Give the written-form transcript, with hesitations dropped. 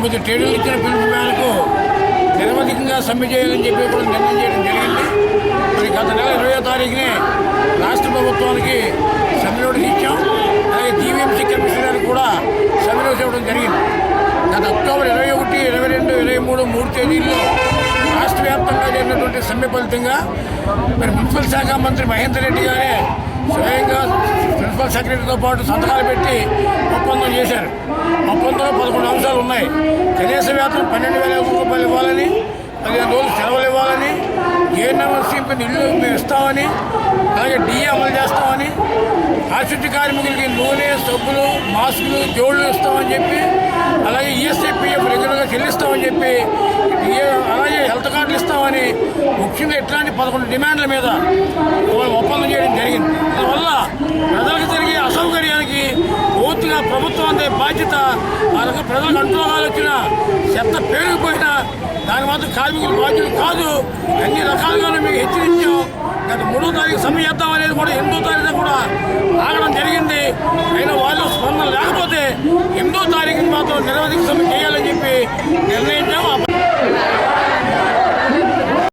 9 ట్రేడులు ఇచ్చిన పిలుపు మేరకు నిరవధికంగా సమ్మె చేయాలని చెప్పి కూడా నిర్ణయం చేయడం జరిగింది. మరి గత నెల 20వ తారీఖునే రాష్ట్ర ప్రభుత్వానికి సమ్మె నోటీస్ ఇచ్చాం. అలాగే జీవీఎంసీ కమిషనర్ కూడా సమ్మె నోటీస్ ఇవ్వడం జరిగింది. గత అక్టోబర్ 21, 22, 23 3 తేదీల్లో రాష్ట్ర వ్యాప్తంగా జరిగినటువంటి సమ్మె ఫలితంగా మరి మున్సిపల్ శాఖ మంత్రి మహేందర్ రెడ్డి గారే స్వయంగా ప్రిన్సిపల్ సెక్రటరీతో పాటు సంతకాలు పెట్టి ఒప్పందం చేశారు. ఒప్పందంలో 11 అంశాలు ఉన్నాయి. కనీస వేతనం 12,000 రూపాయలు ఇవ్వాలని, 15 రోజులు సెలవులు ఇవ్వాలని, ఏఎన్ఎంఎస్సీ ఇల్లు మేము ఇస్తామని, అలాగే డిఏ అమలు చేస్తామని, పారిశుద్ధ్య కార్మికులకి నూనె, సబ్బులు, మాస్కులు, జోళ్లు ఇస్తామని చెప్పి, అలాగే ఈఎస్ఐపిఎఫ్ రెగ్యులర్గా చెల్లిస్తామని చెప్పి, అలాగే హెల్త్ కార్డులు ఇస్తామని ముఖ్యంగా ఇట్లాంటి 11 డిమాండ్ల మీద ఒప్పందం చేయడం జరిగింది. అందువల్ల ప్రజలకు జరిగే అసౌకర్యానికి పూర్తిగా ప్రభుత్వం అందే బాధ్యత. ఆ రకంగా ప్రజలకు అంటురోగాలు వచ్చినా, చెత్త పేరుకుపోయినా దాని మాత్రం కార్మికులు బాధ్యులు కాదు. అన్ని రకాలుగానే మీకు హెచ్చరించాం. గత 3వ తారీఖు సమ్మె చేద్దాం అనేది కూడా 8వ తారీఖు కూడా ఆగడం జరిగింది. అయినా వాళ్ళు స్పందన లేకపోతే 8వ తారీఖుని మాత్రం నిరవధిక సమ్మె చేయాలని చెప్పి నిర్ణయించాం.